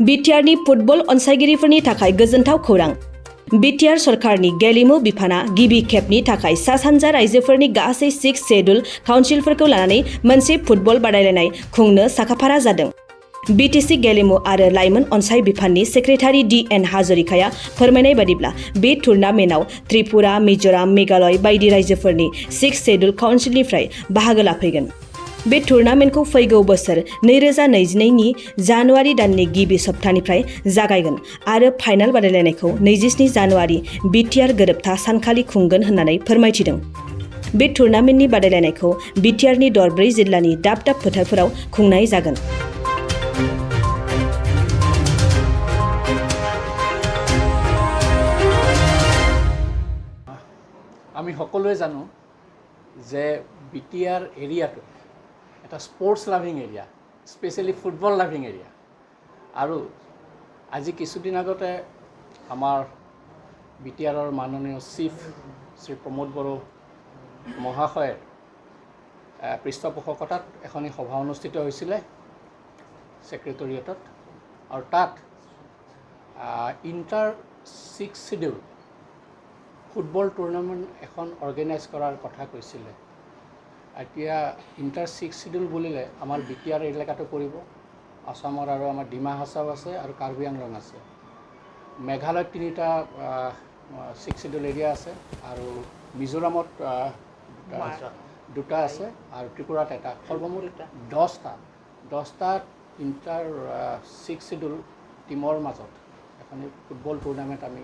बिटिआरनि फुटबल अनसायगिरिफोरनि थाखाय गोजोनथाव खौरां। बिटिआर सरकारनि गेलेमु बिफाना गिबि खेबनि थाखाय सा सानजा रायजोफोरनि गासै 6 शेड्युल काउन्सिलफोरखौ लानानै मोनसे फुटबल बादायलायनाय खुंनो साखाफारा जादों। बिटिसि गेलेमु आरो लाइमोन अनसाय बिफाननि सेक्रेटारि DN हाजरिकाया फोरमायनाय बादिब्ला बे टुर्नामेन्टआव त्रिपुरा, मिजोराम, मेघालय बायदि रायजोफोरनि 6 शेड्युल काउन्सिलनिफ्राय बाहागो लाफैगोन। बे टुर्नामेन्टखौ फैगौ बोसोर 2022 नि जानुवारि दाननि गिबि सप्तानिफ्राय जागायगोन आरो फाइनाल बादायलायनायखौ 27 जानुवारि बिटिआर गोरोबथा सानखालि खुंगोन होननानै फोरमायथिदों। बे टुर्नामेन्टनि बादायलायनायखौ बिटिआरनि दरब्रै जिल्लानि दाब दाब फोथारफोराव खुंनाय जागोन। আমি সকলোৱে জানো যে বিটিআৰ এৰিয়াটো এটা sports loving area, specially football loving area. আৰু আজি কিছুদিন আগতে আমাৰ বিটিআৰৰ মাননীয় চিফ শ্ৰী প্ৰমোদ বড়ো মহাশয়ে পৃষ্ঠপোষকতাত এখনি সভা অনুষ্ঠিত হৈছিলে ছেক্ৰেটেৰিয়েটত, আৰু তাত ইণ্টাৰ 6 শিডিউল ফুটবল টুৰ্নামেণ্ট এখন অৰ্গেনাইজ কৰাৰ কথা কৈছিলে। এতিয়া ইণ্টাৰ 6 শিডিউল বুলিলে আমাৰ বিটিআৰ এলেকাটো পৰিব, আসামৰ আৰু আমাৰ ডিমা হাছাও আছে আৰু কাৰ্বি আংলং আছে। মেঘালয়ত 3টা 6 শিডিউল এৰিয়া আছে আৰু মিজোৰামত 2টা আছে আৰু ত্ৰিপুৰাত এটা, সৰ্বমুঠ 10টা ইণ্টাৰ 6 শিডিউল টিমৰ মাজত এখন ফুটবল টুৰ্নামেণ্ট আমি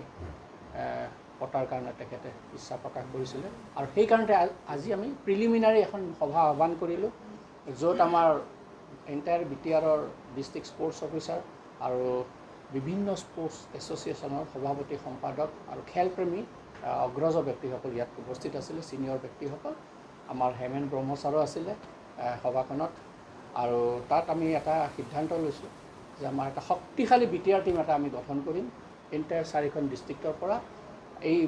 পতাৰ কাৰণে তেখেতে ইচ্ছা প্ৰকাশ কৰিছিলে। আৰু সেইকাৰণে আজি আমি প্ৰিলিমিনাৰী এখন সভা আহ্বান কৰিলোঁ, য'ত আমাৰ এণ্টায়াৰ বিটিআৰৰ ডিষ্ট্ৰিক্ট স্পৰ্টছ অফিচাৰ আৰু বিভিন্ন স্পৰ্টছ এছ'চিয়েশ্যনৰ সভাপতি, সম্পাদক আৰু খেলপ্ৰেমী অগ্ৰজ ব্যক্তিসকল ইয়াত উপস্থিত আছিলে, ছিনিয়ৰ ব্যক্তিসকল। আমাৰ হেমেন ব্ৰহ্মচাৰো আছিলে সভাখনত। আৰু তাত আমি এটা সিদ্ধান্ত লৈছোঁ যে আমাৰ এটা শক্তিশালী বিটিআৰ টীম এটা আমি গঠন কৰিম। এণ্টায়াৰ 4খন ডিষ্ট্ৰিক্টৰ পৰা এই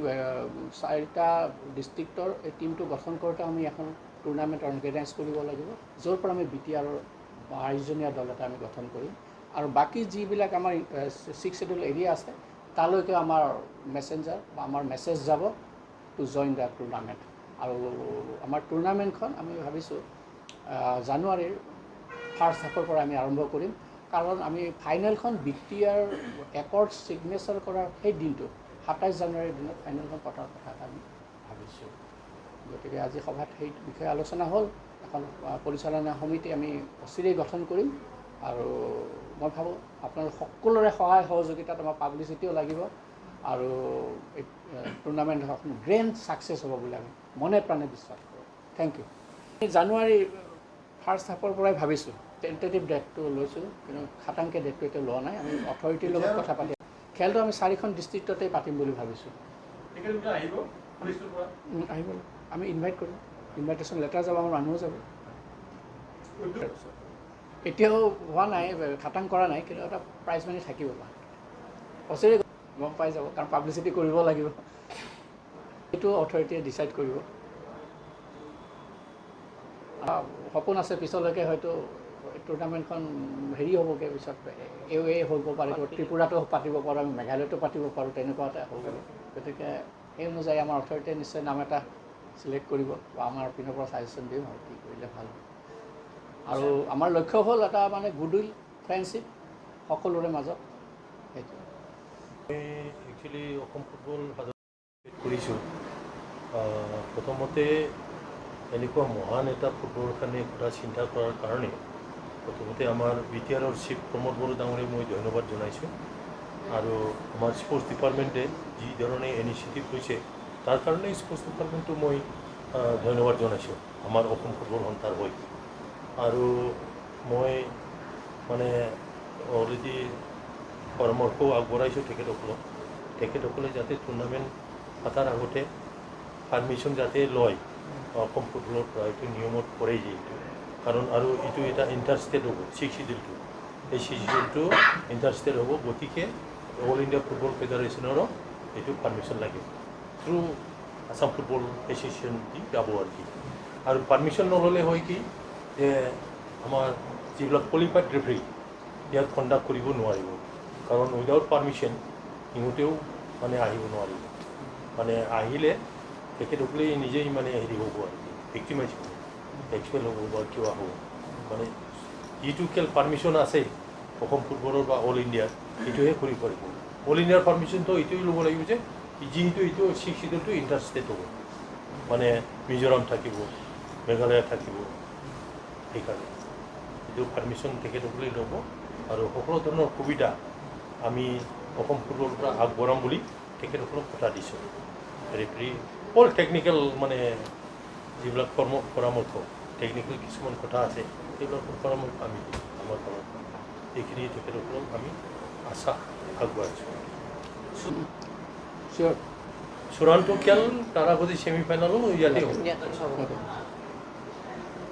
4টা ডিষ্ট্ৰিক্টৰ এই টীমটো গঠন কৰোঁতে আমি এখন টুৰ্নামেণ্ট অৰ্গেনাইজ কৰিব লাগিব, য'ৰ পৰা আমি বিটিআৰৰ 22জনীয়া দল এটা আমি গঠন কৰিম। আৰু বাকী যিবিলাক আমাৰ 6 শিডিউল এৰিয়া আছে তালৈকে আমাৰ মেছেঞ্জাৰ বা আমাৰ মেছেজ যাব টু জইন দ্য টুৰ্নামেণ্ট। আৰু আমাৰ টুৰ্নামেণ্টখন আমি ভাবিছোঁ জানুৱাৰীৰ ফাৰ্ষ্ট হাফৰ পৰা আমি আৰম্ভ কৰিম, কাৰণ আমি ফাইনেলখন বিটিআৰ একৰ্ড ছিগনেচাৰ কৰাৰ সেই দিনটো 27 জানুৱাৰীৰ দিনত ফাইনেলখন পতাৰ কথা আমি ভাবিছোঁ। গতিকে আজি সভাত সেই বিষয়ে আলোচনা হ'ল। এখন পৰিচালনা সমিতি আমি অচিৰেই গঠন কৰিম আৰু মই ভাবোঁ আপোনালোক সকলোৰে সহায় সহযোগিতাত আমাৰ পাব্লিচিটিও লাগিব আৰু এই টুৰ্নামেণ্ট এখন গ্ৰেণ্ড ছাকচেছ হ'ব বুলি আমি মনে প্ৰাণে বিশ্বাস কৰোঁ। Thank you. জানুৱাৰী ফাৰ্ষ্ট হাফৰ পৰাই ভাবিছোঁ, টেণ্টেটিভ ডেটটো লৈছোঁ, কিন্তু খাটাংকৈ ডেটটো এতিয়া লোৱা নাই। আমি অথৰিটিৰ লগত কথা পাতি খেলটো আমি 4খন ডিষ্ট্ৰিক্টতেই পাতিম বুলি ভাবিছোঁ। আহিব, আমি ইনভাইট কৰিম, ইনভাইটেশ্যন লেটাৰ যাব, আমাৰ মানুহো যাব। এতিয়াও হোৱা নাই, খাটাং কৰা নাই, কিন্তু এটা প্ৰাইজ মানি থাকিব বা অচিৰে গম পাই যাব, কাৰণ পাব্লিচিটি কৰিব লাগিব। এইটো অথৰিটিয়ে ডিচাইড কৰিব। সপোন আছে পিছলৈকে হয়তো টুৰ্নামেণ্টখন হেৰি হ'বগৈ, পিছত হ'ব পাৰে, ত্ৰিপুৰাটো পাতিব পাৰোঁ, আমি মেঘালয়তো পাতিব পাৰোঁ, তেনেকুৱা এটা হ'ব। গতিকে সেই অনুযায়ী আমাৰ অথৰিটিয়ে নিশ্চয় নাম এটা চিলেক্ট কৰিব বা আমাৰ পিনৰ পৰা ছাজেশ্যন দিম আৰু কি কৰিলে ভাল হ'ব। আৰু আমাৰ লক্ষ্য হ'ল এটা মানে গুডউইল, ফ্ৰেণ্ডশ্বিপ সকলোৰে মাজত। সেইটো মই একচুৱেলি অসম ফুটবল কৰিছোঁ। প্ৰথমতে এনেকুৱা মহান এটা ফুটবলৰ কাৰণে কথা চিন্তা কৰাৰ কাৰণে প্ৰথমতে আমাৰ বিটিআৰৰ চিফ প্ৰমোদ বড়ো ডাঙৰীক মই ধন্যবাদ জনাইছোঁ। আৰু আমাৰ স্পৰ্টছ ডিপাৰ্টমেণ্টে যি ধৰণে ইনিচিয়েটিভ লৈছে তাৰ কাৰণে স্পৰ্টছ ডিপাৰ্টমেণ্টটো মই ধন্যবাদ জনাইছোঁ আমাৰ অসম ফুটবল সন্থাৰ হৈ। আৰু মই মানে অলৰেডি পৰামৰ্শও আগবঢ়াইছোঁ তেখেতসকলে যাতে টুৰ্নামেণ্ট পতাৰ আগতে পাৰ্মিশ্যন যাতে লয় অসম ফুটবলৰ পৰা, এইটো নিয়মত পৰে যিহেতু, কাৰণ আৰু এইটো এটা ইণ্টাৰ ষ্টেট হ'ব 6 শিডিউলটো, এই 6 শিডিউলটো ইণ্টাৰ ষ্টেট হ'ব। গতিকে অল ইণ্ডিয়া ফুটবল ফেডাৰেশ্যনৰো এইটো পাৰ্মিশ্যন লাগিব, থ্ৰু আসাম ফুটবল এছ'চিয়েশ্যন দি যাব আৰু কি। আৰু পাৰ্মিশ্যন নল'লে হয় কি যে আমাৰ যিবিলাক কোৱালিফাইড ৰেফাৰী ইয়াত কণ্ডাক্ট কৰিব নোৱাৰিব। কাৰণ উইদাউট পাৰ্মিশ্যন সিহঁতেও মানে আহিব নোৱাৰিব মানে আহিলে তেখেতসকলে নিজেই মানে হেৰি হ'ব আৰু ভিক্টিমাইজ হ'ব এক্সপেল হ'ব বা কিবা হ'ব মানে যিটো খেল পাৰ্মিশ্যন আছে অসম ফুটবলৰ বা অল ইণ্ডিয়াৰ এইটোহে কৰিব পাৰিব অল ইণ্ডিয়াৰ পাৰ্মিশ্যনটো এইটোৱে ল'ব লাগিব যে যিহেতু এইটো 6 ছিডৰটো ইণ্টাৰষ্টেট হ'ব মানে মিজোৰাম থাকিব মেঘালয় থাকিব সেইকাৰণে এইটো পাৰ্মিশ্যন তেখেতসকলে ল'ব আৰু সকলো ধৰণৰ সুবিধা আমি অসম ফুটবলৰ পৰা আগবঢ়াম বুলি তেখেতসকলক কথা দিছোঁ ৰেফাৰী অল টেকনিকেল মানে যিবিলাক পৰামৰ্শ টেকনিকেল কিছুমান কথা আছে সেইবিলাকৰ পৰামৰ্শ আমি আমাৰ ফালৰ এইখিনি তেখেতসকলক আমি আশা আগবঢ়াইছোঁ চিয়'ৰ চূড়ান্ত খেল তাৰ আগতে ছেমি ফাইনেলো ইয়াতে হ'ব Okay.